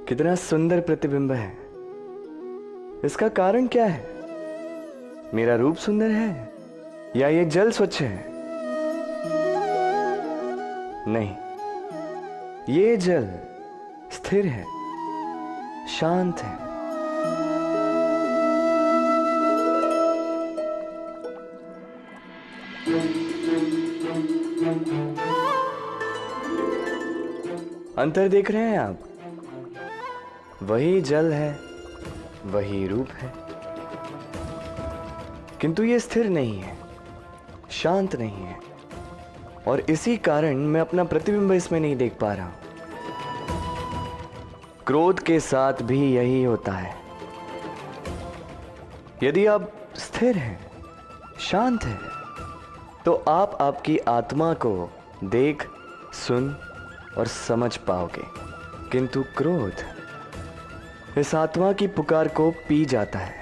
कितना सुंदर प्रतिबिंब है। इसका कारण क्या है? मेरा रूप सुंदर है या ये जल स्वच्छ है? नहीं, ये जल स्थिर है, शांत है। अंतर देख रहे हैं आप? वही जल है, वही रूप है, किंतु ये स्थिर नहीं है, शांत नहीं है, और इसी कारण मैं अपना प्रतिबिंब इसमें नहीं देख पा रहा हूं। क्रोध के साथ भी यही होता है। यदि आप स्थिर हैं, शांत हैं, तो आप आपकी आत्मा को देख, सुन और समझ पाओगे, किंतु क्रोध इस आत्मा की पुकार को पी जाता है।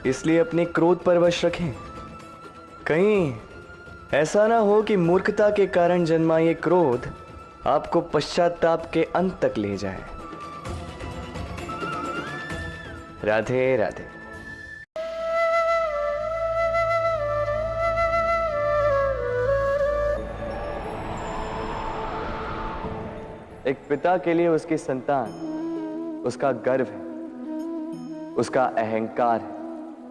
इसलिए अपने क्रोध पर वश रखें। कहीं ऐसा ना हो कि मूर्खता के कारण जन्मा ये क्रोध आपको पश्चाताप के अंत तक ले जाए। राधे राधे। एक पिता के लिए उसकी संतान उसका गर्व है, उसका अहंकार है,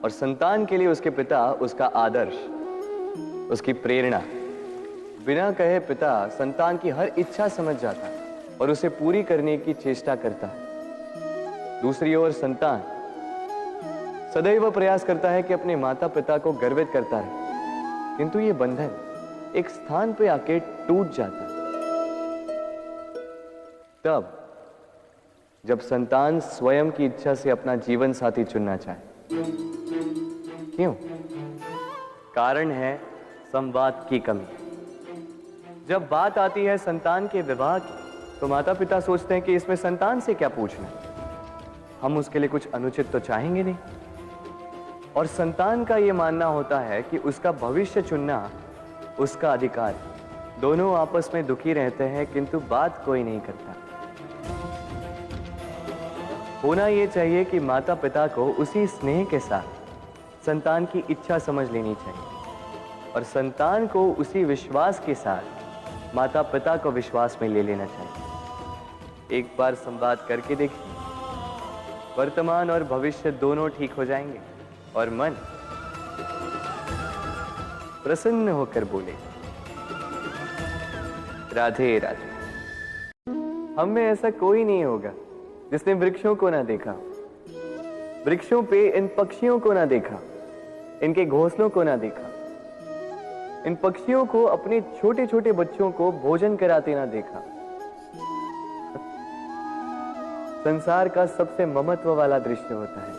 और संतान के लिए उसके पिता उसका आदर्श, उसकी प्रेरणा। बिना कहे पिता संतान की हर इच्छा समझ जाता है और उसे पूरी करने की चेष्टा करता है। दूसरी ओर संतान सदैव प्रयास करता है कि अपने माता पिता को गर्वित करता रहे, किंतु ये बंधन एक स्थान पे आके टूट जाता है। तब जब संतान स्वयं की इच्छा से अपना जीवन साथी चुनना चाहे। क्यों? कारण है संवाद की कमी। जब बात आती है संतान के विवाह की, तो माता पिता सोचते हैं कि इसमें संतान से क्या पूछना, हम उसके लिए कुछ अनुचित तो चाहेंगे नहीं। और संतान का यह मानना होता है कि उसका भविष्य चुनना उसका अधिकार है। दोनों आपस में दुखी रहते हैं, किंतु बात कोई नहीं करता। होना यह चाहिए कि माता पिता को उसी स्नेह के साथ संतान की इच्छा समझ लेनी चाहिए, और संतान को उसी विश्वास के साथ माता पिता को विश्वास में ले लेना चाहिए। एक बार संवाद करके देखिए, वर्तमान और भविष्य दोनों ठीक हो जाएंगे और मन प्रसन्न होकर बोले राधे राधे। हम में ऐसा कोई नहीं होगा जिसने वृक्षों को ना देखा, वृक्षों पे इन पक्षियों को ना देखा, इनके घोंसलों को ना देखा, इन पक्षियों को अपने छोटे छोटे बच्चों को भोजन कराते ना देखा। संसार का सबसे ममत्व वाला दृश्य होता है।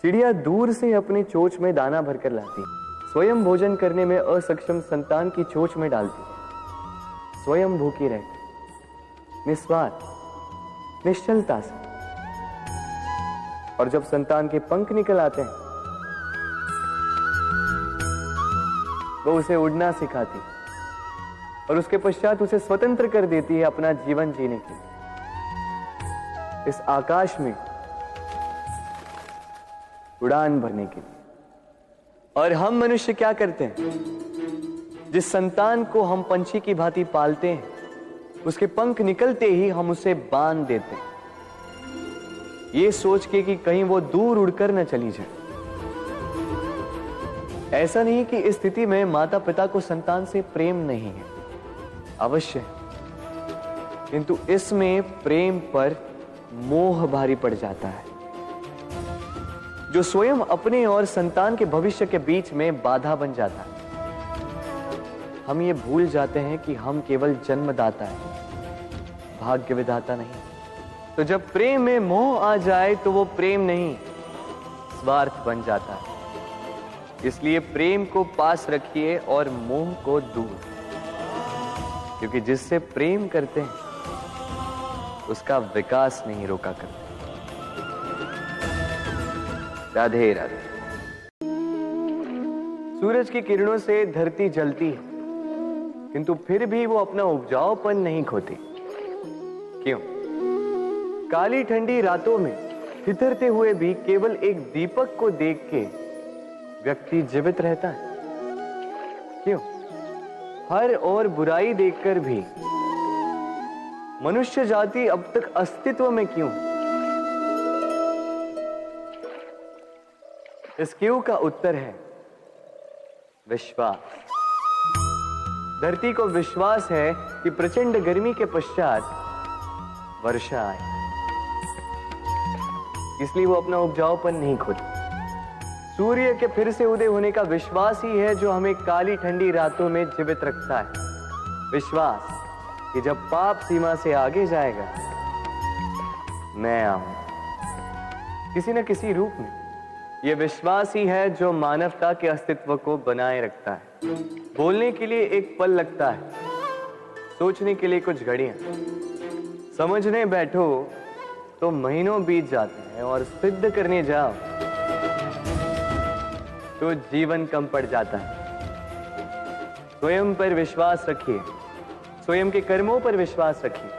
चिड़िया दूर से अपनी चोंच में दाना भरकर लाती, स्वयं भोजन करने में असक्षम संतान की चोंच में डालती, स्वयं भूखी रहती, निस्वार्थ, निश्चलता से। और जब संतान के पंख निकल आते हैं, वो उसे उड़ना सिखाती और उसके पश्चात उसे स्वतंत्र कर देती है अपना जीवन जीने के लिए, इस आकाश में उड़ान भरने के लिए। और हम मनुष्य क्या करते हैं? जिस संतान को हम पंछी की भांति पालते हैं, उसके पंख निकलते ही हम उसे बांध देते हैं, ये सोच के कि कहीं वो दूर उड़कर न चली जाए। ऐसा नहीं कि इस स्थिति में माता पिता को संतान से प्रेम नहीं है, अवश्य है, किंतु इसमें प्रेम पर मोह भारी पड़ जाता है, जो स्वयं अपने और संतान के भविष्य के बीच में बाधा बन जाता है। हम ये भूल जाते हैं कि हम केवल जन्मदाता हैं, भाग्य विधाता नहीं। तो जब प्रेम में मोह आ जाए तो वो प्रेम नहीं, स्वार्थ बन जाता है। इसलिए प्रेम को पास रखिए और मोह को दूर, क्योंकि जिससे प्रेम करते हैं उसका विकास नहीं रोका करते। राधे राधे। सूरज की किरणों से धरती जलती है, किंतु फिर भी वो अपना उपजाऊपन नहीं खोते। क्यों? काली ठंडी रातों में ठिठुरते हुए भी केवल एक दीपक को देख के व्यक्ति जीवित रहता है। क्यों? हर ओर बुराई देखकर भी मनुष्य जाति अब तक अस्तित्व में क्यों? इस क्यों का उत्तर है विश्वास। धरती को विश्वास है कि प्रचंड गर्मी के पश्चात वर्षा आए, इसलिए वो अपना उपजाऊपन नहीं खोती। सूर्य के फिर से उदय होने का विश्वास ही है जो हमें काली ठंडी रातों में जीवित रखता है। विश्वास कि जब पाप सीमा से आगे जाएगा, मैं आऊंगा किसी न किसी रूप में। यह विश्वास ही है जो मानवता के अस्तित्व को बनाए रखता है। बोलने के लिए एक पल लगता है, सोचने के लिए कुछ घड़ियां, समझने बैठो तो महीनों बीत जाते हैं और सिद्ध करने जाओ तो जीवन कम पड़ जाता है। स्वयं पर विश्वास रखिए, स्वयं के कर्मों पर विश्वास रखिए,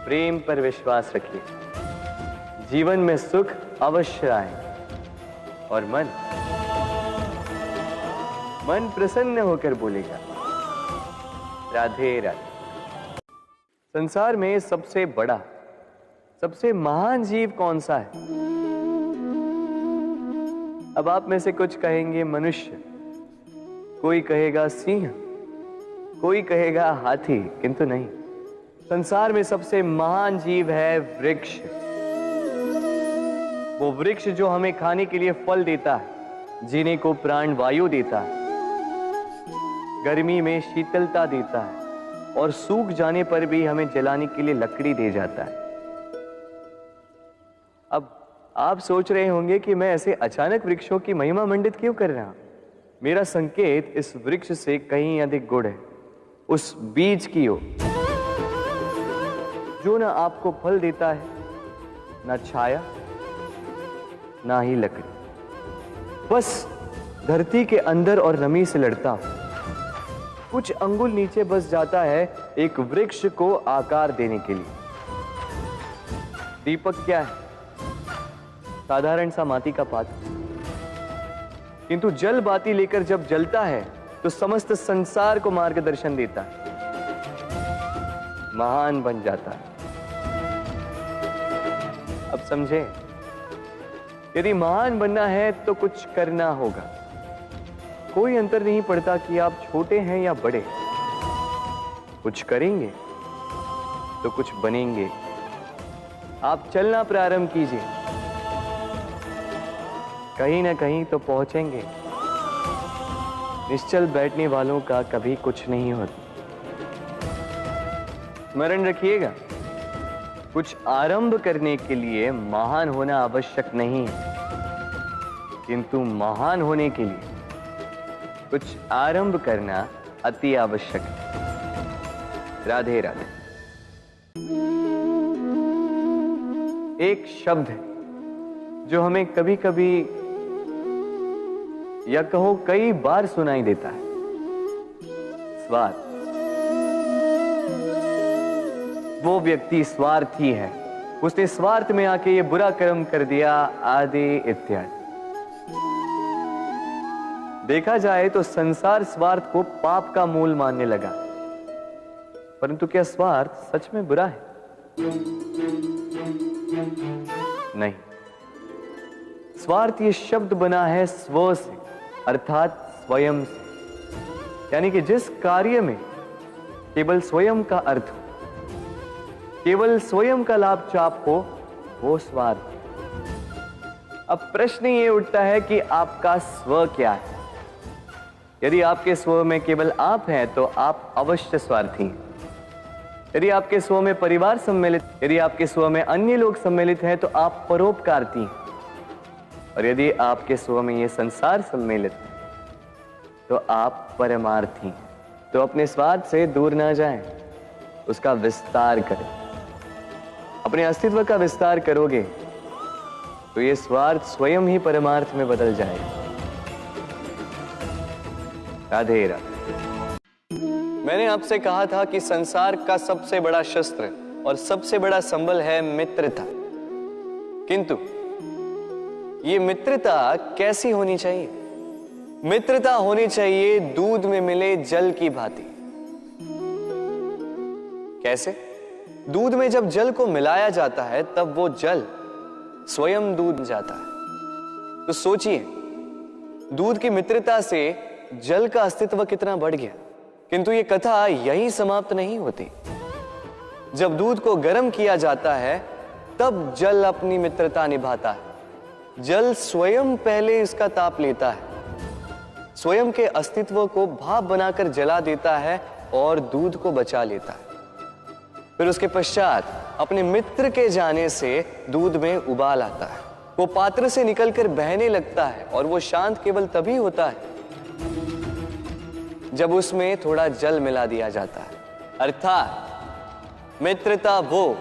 प्रेम पर विश्वास रखिए। जीवन में सुख अवश्य आए और मन प्रसन्न होकर बोलेगा राधे राधे। संसार में सबसे बड़ा, सबसे महान जीव कौन सा है? अब आप में से कुछ कहेंगे मनुष्य, कोई कहेगा सिंह, कोई कहेगा हाथी, किंतु नहीं। संसार में सबसे महान जीव है वृक्ष। वो वृक्ष जो हमें खाने के लिए फल देता है, जीने को प्राण वायु देता है, गर्मी में शीतलता देता है और सूख जाने पर भी हमें जलाने के लिए लकड़ी दे जाता है। अब आप सोच रहे होंगे कि मैं ऐसे अचानक वृक्षों की महिमा मंडित क्यों कर रहा हूं? मेरा संकेत इस वृक्ष से कहीं अधिक गुड़ है, उस बीज की ओर जो ना आपको फल देता है, ना छाया, ना ही लकड़ी, बस धरती के अंदर और नमी से लड़ता हो, कुछ अंगुल नीचे बस जाता है एक वृक्ष को आकार देने के लिए। दीपक क्या है? साधारण सा माटी का पात्र, किंतु जल बाती लेकर जब जलता है तो समस्त संसार को मार्गदर्शन देता है, महान बन जाता है। अब समझे, यदि महान बनना है तो कुछ करना होगा। कोई अंतर नहीं पड़ता कि आप छोटे हैं या बड़े, कुछ करेंगे तो कुछ बनेंगे। आप चलना प्रारंभ कीजिए, कहीं ना कहीं तो पहुंचेंगे। निश्चल बैठने वालों का कभी कुछ नहीं होता। स्मरण रखिएगा, कुछ आरंभ करने के लिए महान होना आवश्यक नहीं है, किंतु महान होने के लिए कुछ आरंभ करना अति आवश्यक है। राधे राधे। एक शब्द है जो हमें कभी कभी या कहो कई बार सुनाई देता है, स्वार्थ। वो व्यक्ति स्वार्थी है, उसने स्वार्थ में आके ये बुरा कर्म कर दिया, आदि इत्यादि। देखा जाए तो संसार स्वार्थ को पाप का मूल मानने लगा, परंतु क्या स्वार्थ सच में बुरा है? नहीं। स्वार्थ ये शब्द बना है स्व से, अर्थात स्वयं से। यानी कि जिस कार्य में केवल स्वयं का अर्थ हो, केवल स्वयं का लाभ चाप हो, वो स्वार्थ। अब प्रश्न ये उठता है कि आपका स्व क्या है? यदि आपके स्व में केवल आप हैं तो आप अवश्य स्वार्थी हैं। यदि आपके स्व में परिवार सम्मिलित, यदि आपके स्व में अन्य लोग सम्मिलित हैं तो आप परोपकारती हैं। और यदि आपके स्व में ये संसार सम्मिलित है तो आप परमार्थी हैं। तो अपने स्वार्थ से दूर ना जाएं, उसका विस्तार करें। अपने अस्तित्व का विस्तार करोगे तो ये स्वार्थ स्वयं ही परमार्थ में बदल जाएगा। राधे राधे। मैंने आपसे कहा था कि संसार का सबसे बड़ा शस्त्र और सबसे बड़ा संबल है मित्रता। किंतु ये मित्रता कैसी होनी चाहिए? मित्रता होनी चाहिए दूध में मिले जल की भांति। कैसे? दूध में जब जल को मिलाया जाता है तब वो जल स्वयं दूध जाता है। तो सोचिए, दूध की मित्रता से जल का अस्तित्व कितना बढ़ गया। किंतु ये कथा यहीं समाप्त नहीं होती। जब दूध को गर्म किया जाता है तब जल अपनी मित्रता निभाता है। जल स्वयं पहले इसका ताप लेता है, स्वयं के अस्तित्व को भाप बनाकर जला देता है और दूध को बचा लेता है। फिर उसके पश्चात अपने मित्र के जाने से दूध में उबाल आता है। वो पात्र से निकलकर बहने लगता है और वो शांत केवल तभी होता है जब उसमें थोड़ा जल मिला दिया जाता है। अर्थात मित्रता वो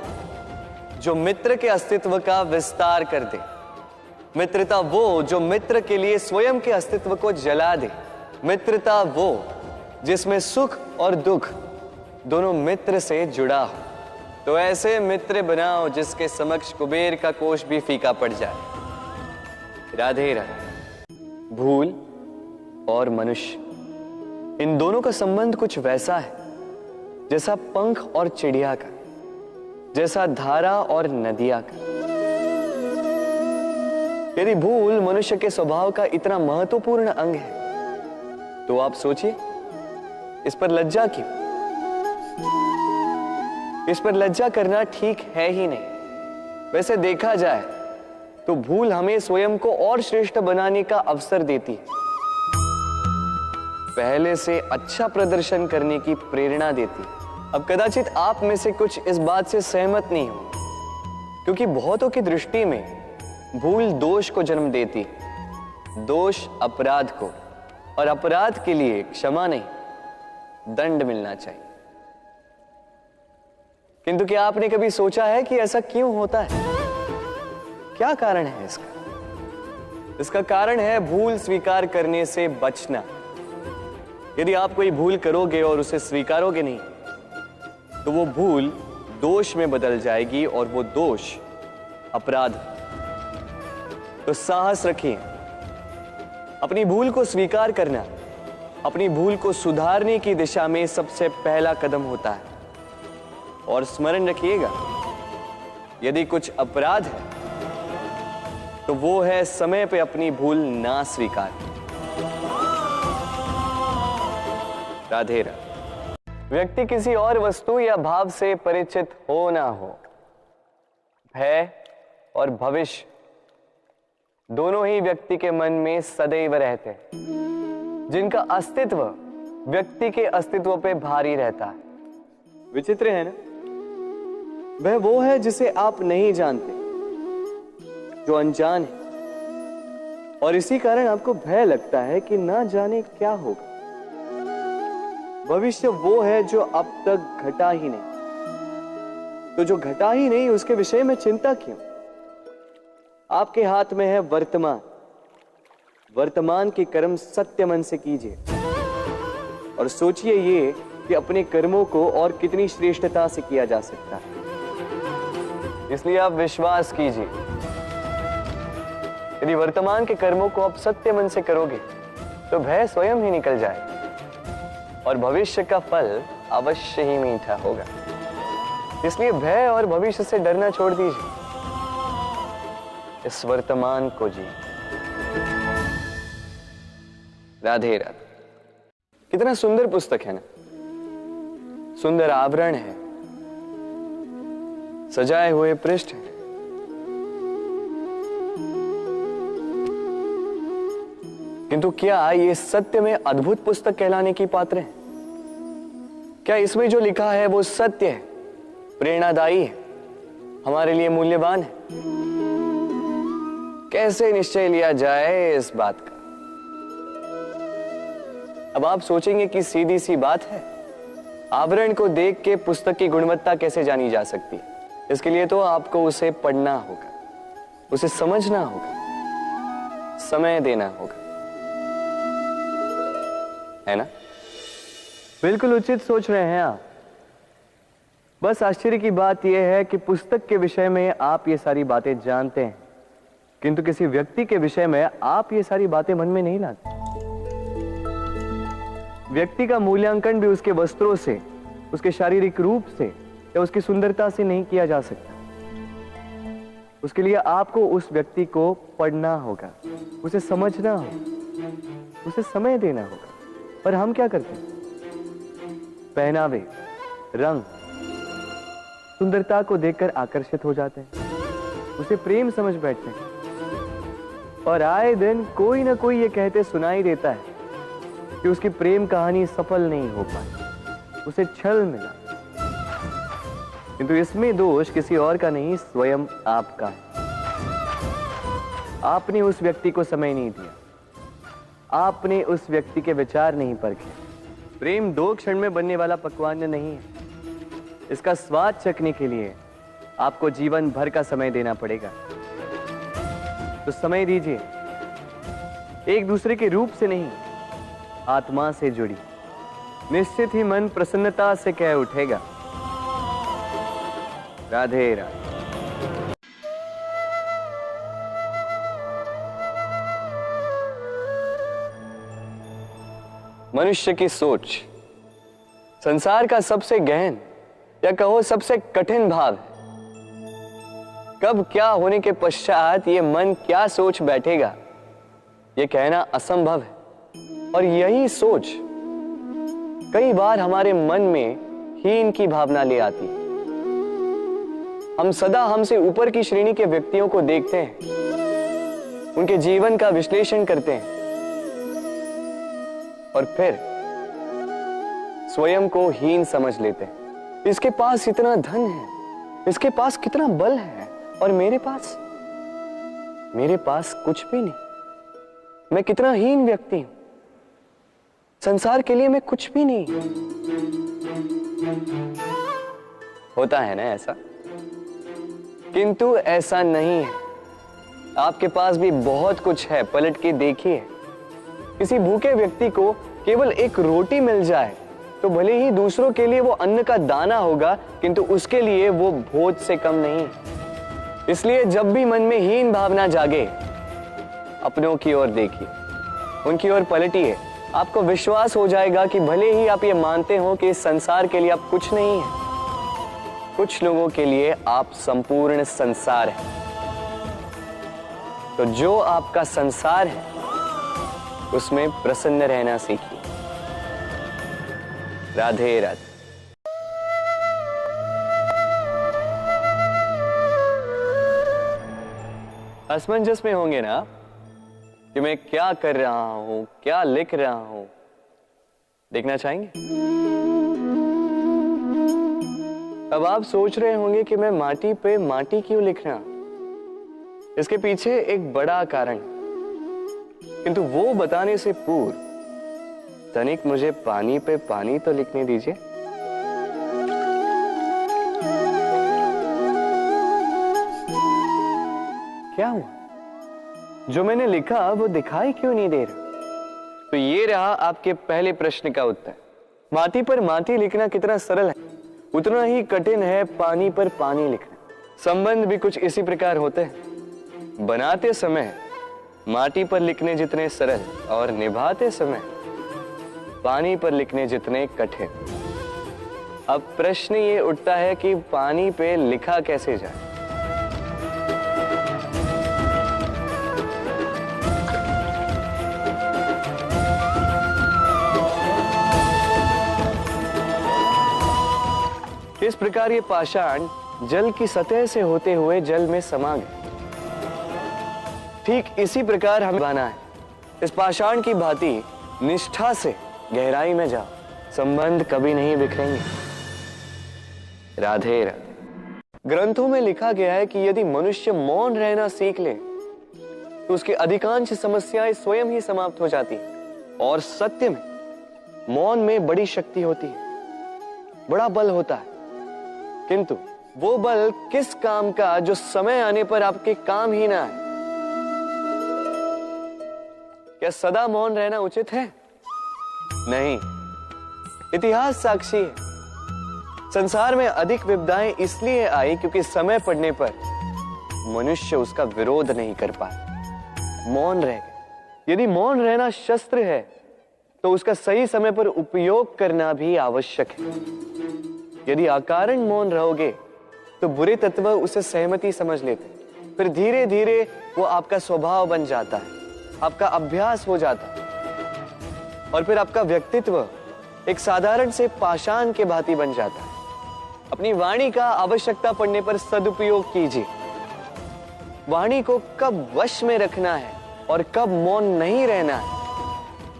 जो मित्र के अस्तित्व का विस्तार कर दे। मित्रता वो जो मित्र के लिए स्वयं के अस्तित्व को जला दे। मित्रता वो जिसमें सुख और दुख दोनों मित्र से जुड़ा हो। तो ऐसे मित्र बनाओ जिसके समक्ष कुबेर का कोष भी फीका पड़ जाए। राधे राधे। भूल और मनुष्य, इन दोनों का संबंध कुछ वैसा है जैसा पंख और चिड़िया का, जैसा धारा और नदिया का। यदि भूल मनुष्य के स्वभाव का इतना महत्वपूर्ण अंग है तो आप सोचिए, इस पर लज्जा क्यों? इस पर लज्जा करना ठीक है ही नहीं। वैसे देखा जाए तो भूल हमें स्वयं को और श्रेष्ठ बनाने का अवसर देती है, पहले से अच्छा प्रदर्शन करने की प्रेरणा देती है। अब कदाचित आप में से कुछ इस बात से सहमत नहीं हो, क्योंकि बहुतों की दृष्टि में भूल दोष को जन्म देती है, दोष अपराध को, और अपराध के लिए क्षमा नहीं दंड मिलना चाहिए। किंतु क्या आपने कभी सोचा है कि ऐसा क्यों होता है? क्या कारण है इसका? इसका कारण है भूल स्वीकार करने से बचना। यदि आप कोई भूल करोगे और उसे स्वीकारोगे नहीं तो वो भूल दोष में बदल जाएगी और वो दोष अपराध। तो साहस रखिए, अपनी भूल को स्वीकार करना अपनी भूल को सुधारने की दिशा में सबसे पहला कदम होता है। और स्मरण रखिएगा, यदि कुछ अपराध है तो वो है समय पे अपनी भूल ना स्वीकार। राधे राधे। व्यक्ति किसी और वस्तु या भाव से परिचित हो ना हो, भय और भविष्य दोनों ही व्यक्ति के मन में सदैव रहते हैं, जिनका अस्तित्व व्यक्ति के अस्तित्व पे भारी रहता है। विचित्र है ना? वह वो है जिसे आप नहीं जानते, जो अनजान है, और इसी कारण आपको भय लगता है कि ना जाने क्या होगा। भविष्य वो है जो अब तक घटा ही नहीं, तो जो घटा ही नहीं उसके विषय में चिंता क्यों? आपके हाथ में है वर्तमान। वर्तमान के कर्म सत्य मन से कीजिए और सोचिए ये कि अपने कर्मों को और कितनी श्रेष्ठता से किया जा सकता है। इसलिए आप विश्वास कीजिए, यदि वर्तमान के कर्मों को आप सत्य मन से करोगे तो भय स्वयं ही निकल जाएगा और भविष्य का फल अवश्य ही मीठा होगा। इसलिए भय और भविष्य से डरना छोड़ दीजिए, इस वर्तमान को जी। राधे राधे। कितना सुंदर पुस्तक है ना, सुंदर आवरण है, सजाए हुए पृष्ठ है। किंतु क्या ये सत्य में अद्भुत पुस्तक कहलाने की पात्र है? क्या इसमें जो लिखा है वो सत्य है, प्रेरणादायी है, हमारे लिए मूल्यवान है? कैसे निश्चय लिया जाए इस बात का? अब आप सोचेंगे कि सीधी सी बात है, आवरण को देख के पुस्तक की गुणवत्ता कैसे जानी जा सकती है? इसके लिए तो आपको उसे पढ़ना होगा, उसे समझना होगा, समय देना होगा, है ना? बिल्कुल उचित सोच रहे हैं आप। बस आश्चर्य की बात यह है कि पुस्तक के विषय में आप ये सारी बातें जानते हैं, किंतु किसी व्यक्ति के विषय में आप ये सारी बातें मन में नहीं लाते। व्यक्ति का मूल्यांकन भी उसके वस्त्रों से, उसके शारीरिक रूप से या उसकी सुंदरता से नहीं किया जा सकता। उसके लिए आपको उस व्यक्ति को पढ़ना होगा, उसे समझना होगा, उसे समय देना होगा। पर हम क्या करते हैं? पहनावे, रंग, सुंदरता को देखकर आकर्षित हो जाते हैं, उसे प्रेम समझ बैठते हैं, और आए दिन कोई ना कोई ये कहते सुनाई देता है कि उसकी प्रेम कहानी सफल नहीं हो पाई, उसे छल मिला। किंतु इसमें दोष किसी और का नहीं, स्वयं आपका है। आपने उस व्यक्ति को समय नहीं दिया, आपने उस व्यक्ति के विचार नहीं परखे। प्रेम 2 क्षण में बनने वाला पकवान नहीं है। इसका स्वाद चखने के लिए आपको जीवन भर का समय देना पड़ेगा। तो समय दीजिए, एक दूसरे के रूप से नहीं, आत्मा से जुड़ी। निश्चित ही मन प्रसन्नता से कह उठेगा, राधे राधे। मनुष्य की सोच संसार का सबसे गहन या कहो सबसे कठिन भाव है। कब क्या होने के पश्चात ये मन क्या सोच बैठेगा, ये कहना असंभव है। और यही सोच कई बार हमारे मन में हीन की भावना ले आती है। हम सदा हमसे ऊपर की श्रेणी के व्यक्तियों को देखते हैं, उनके जीवन का विश्लेषण करते हैं, और फिर स्वयं को हीन समझ लेते हैं। इसके पास इतना धन है, इसके पास कितना बल है, और मेरे पास कुछ भी नहीं। मैं कितना हीन व्यक्ति हूं, संसार के लिए मैं कुछ भी नहीं। होता है ना ऐसा? किंतु ऐसा नहीं है। आपके पास भी बहुत कुछ है, पलट के देखिए। किसी भूखे व्यक्ति को केवल एक रोटी मिल जाए तो भले ही दूसरों के लिए वो अन्न का दाना होगा, किंतु उसके लिए वो भोज से कम नहीं। इसलिए जब भी मन में हीन भावना जागे, अपनों की ओर देखिए, उनकी ओर पलटिए। आपको विश्वास हो जाएगा कि भले ही आप ये मानते हो कि इस संसार के लिए आप कुछ नहीं है, कुछ लोगों के लिए आप संपूर्ण संसार हैं। तो जो आपका संसार है उसमें प्रसन्न रहना सीखिए। राधे राधे। असमंजस में होंगे ना कि मैं क्या कर रहा हूं, क्या लिख रहा हूं, देखना चाहेंगे? अब आप सोच रहे होंगे कि मैं माटी पे माटी क्यों लिख रहा हूं। इसके पीछे एक बड़ा कारण, किंतु वो बताने से पूर्व तनिक मुझे पानी पे पानी तो लिखने दीजिए। क्या हुआ? जो मैंने लिखा वो दिखाई क्यों नहीं दे रहा? तो ये रहा आपके पहले प्रश्न का उत्तर। माटी पर माटी लिखना कितना सरल है, उतना ही कठिन है पानी पर पानी लिखना। संबंध भी कुछ इसी प्रकार होते हैं। बनाते समय माटी पर लिखने जितने सरल और निभाते समय पानी पर लिखने जितने कठिन। अब प्रश्न ये उठता है कि पानी पे लिखा कैसे जाए। इस प्रकार ये पाषाण जल की सतह से होते हुए जल में समा गए। ठीक इसी प्रकार हमें बना है। इस पाषाण की भांति निष्ठा से गहराई में जाओ, संबंध कभी नहीं बिखरेंगे। राधे राधे। ग्रंथों में लिखा गया है कि यदि मनुष्य मौन रहना सीख ले तो उसकी अधिकांश समस्याएं स्वयं ही समाप्त हो जाती हैं। और सत्य में मौन में बड़ी शक्ति होती है, बड़ा बल होता है। किंतु वो बल किस काम का जो समय आने पर आपके काम ही ना आए? क्या सदा मौन रहना उचित है? नहीं। इतिहास साक्षी है, संसार में अधिक विपदाएं इसलिए आई क्योंकि समय पड़ने पर मनुष्य उसका विरोध नहीं कर पाया, मौन रह गए। यदि मौन रहना शस्त्र है तो उसका सही समय पर उपयोग करना भी आवश्यक है। यदि अकारण मौन रहोगे तो बुरे तत्व उसे सहमति समझ लेते, फिर धीरे धीरे वो आपका स्वभाव बन जाता है, आपका अभ्यास हो जाता है और फिर आपका व्यक्तित्व एक साधारण से पाषाण के भांति बन जाता है। अपनी वाणी का आवश्यकता पड़ने पर सदुपयोग कीजिए। वाणी को कब वश में रखना है और कब मौन नहीं रहना है,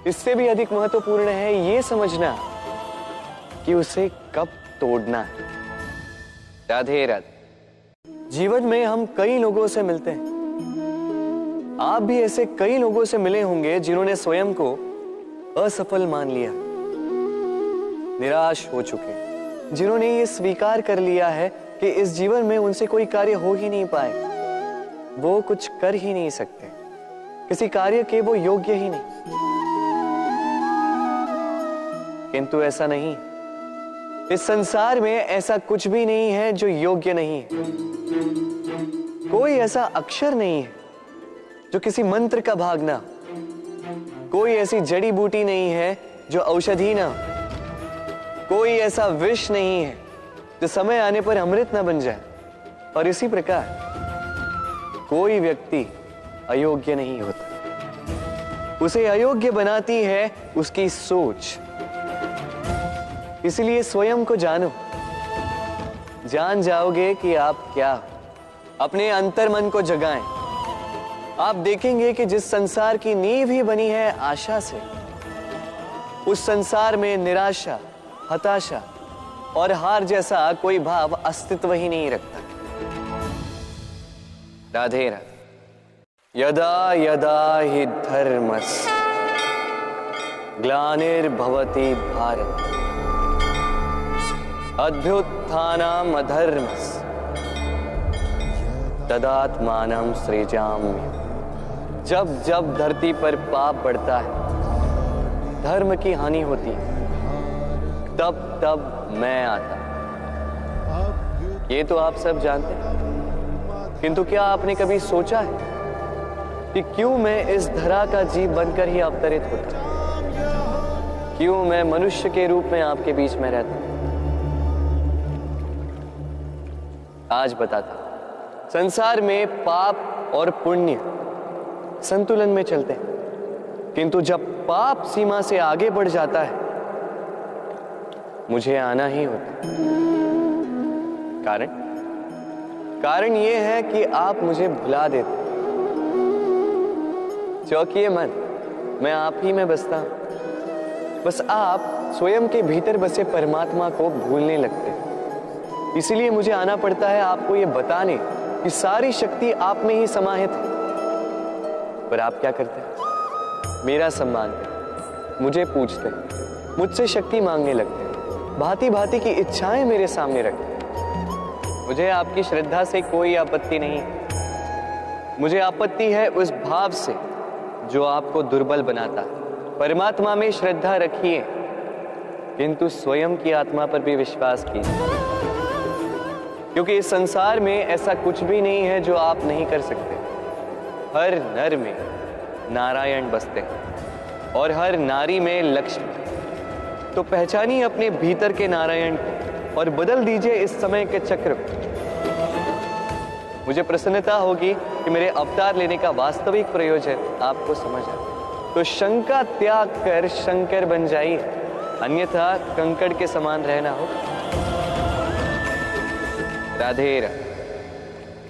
इससे भी अधिक महत्वपूर्ण है ये समझना कि उसे कब तोड़ना है। राधे राधे। जीवन में हम कई लोगों से मिलते हैं। आप भी ऐसे कई लोगों से मिले होंगे जिन्होंने स्वयं को असफल मान लिया, निराश हो चुके, जिन्होंने ये स्वीकार कर लिया है कि इस जीवन में उनसे कोई कार्य हो ही नहीं पाए, वो कुछ कर ही नहीं सकते, किसी कार्य के वो योग्य ही नहीं। किंतु ऐसा नहीं, इस संसार में ऐसा कुछ भी नहीं है जो योग्य नहीं है। कोई ऐसा अक्षर नहीं है जो किसी मंत्र का भाग ना, कोई ऐसी जड़ी बूटी नहीं है जो औषधि ना, कोई ऐसा विष नहीं है जो समय आने पर अमृत ना बन जाए। और इसी प्रकार कोई व्यक्ति अयोग्य नहीं होता, उसे अयोग्य बनाती है उसकी सोच। इसलिए स्वयं को जानो, जान जाओगे कि आप क्या, अपने अंतर्मन को जगाएं। आप देखेंगे कि जिस संसार की नींव ही बनी है आशा से, उस संसार में निराशा, हताशा और हार जैसा कोई भाव अस्तित्व ही नहीं रखता। राधे राधे। यदा यदा हि धर्मस्य ग्लानिर्भवति भारत अभ्युत्थानम् अधर्मस्य तदात्मानं सृजाम्यहम्। जब जब धरती पर पाप बढ़ता है, धर्म की हानि होती है, तब तब मैं आता। ये तो आप सब जानते हैं, किंतु क्या आपने कभी सोचा है कि क्यों मैं इस धरा का जीव बनकर ही अवतरित होता, क्यों मैं मनुष्य के रूप में आपके बीच में रहता? आज बताता हूं। संसार में पाप और पुण्य संतुलन में चलते हैं, किंतु जब पाप सीमा से आगे बढ़ जाता है, मुझे आना ही होता। कारण यह है कि आप मुझे भुला देते। चौकिए मन, मैं आप ही में बसता हूं। बस आप स्वयं के भीतर बसे परमात्मा को भूलने लगते। इसीलिए मुझे आना पड़ता है आपको ये बताने कि सारी शक्ति आप में ही समाहित है। पर आप क्या करते हैं? मेरा सम्मान करते, मुझे पूछते, मुझसे शक्ति मांगने लगते, भांति भांति की इच्छाएं मेरे सामने रखते। मुझे आपकी श्रद्धा से कोई आपत्ति नहीं, मुझे आपत्ति है उस भाव से जो आपको दुर्बल बनाता है। परमात्मा में श्रद्धा रखिए, किंतु स्वयं की आत्मा पर भी विश्वास कीजिए, क्योंकि इस संसार में ऐसा कुछ भी नहीं है जो आप नहीं कर सकते। हर नर में नारायण बसते हैं और हर नारी में लक्ष्मी। तो पहचानिए अपने भीतर के नारायण को और बदल दीजिए इस समय के चक्र को। मुझे प्रसन्नता होगी कि मेरे अवतार लेने का वास्तविक प्रयोजन आपको समझ आए। तो शंका त्याग कर शंकर बन जाइए, अन्यथा कंकड़ के समान रहना हो। राधे राधे।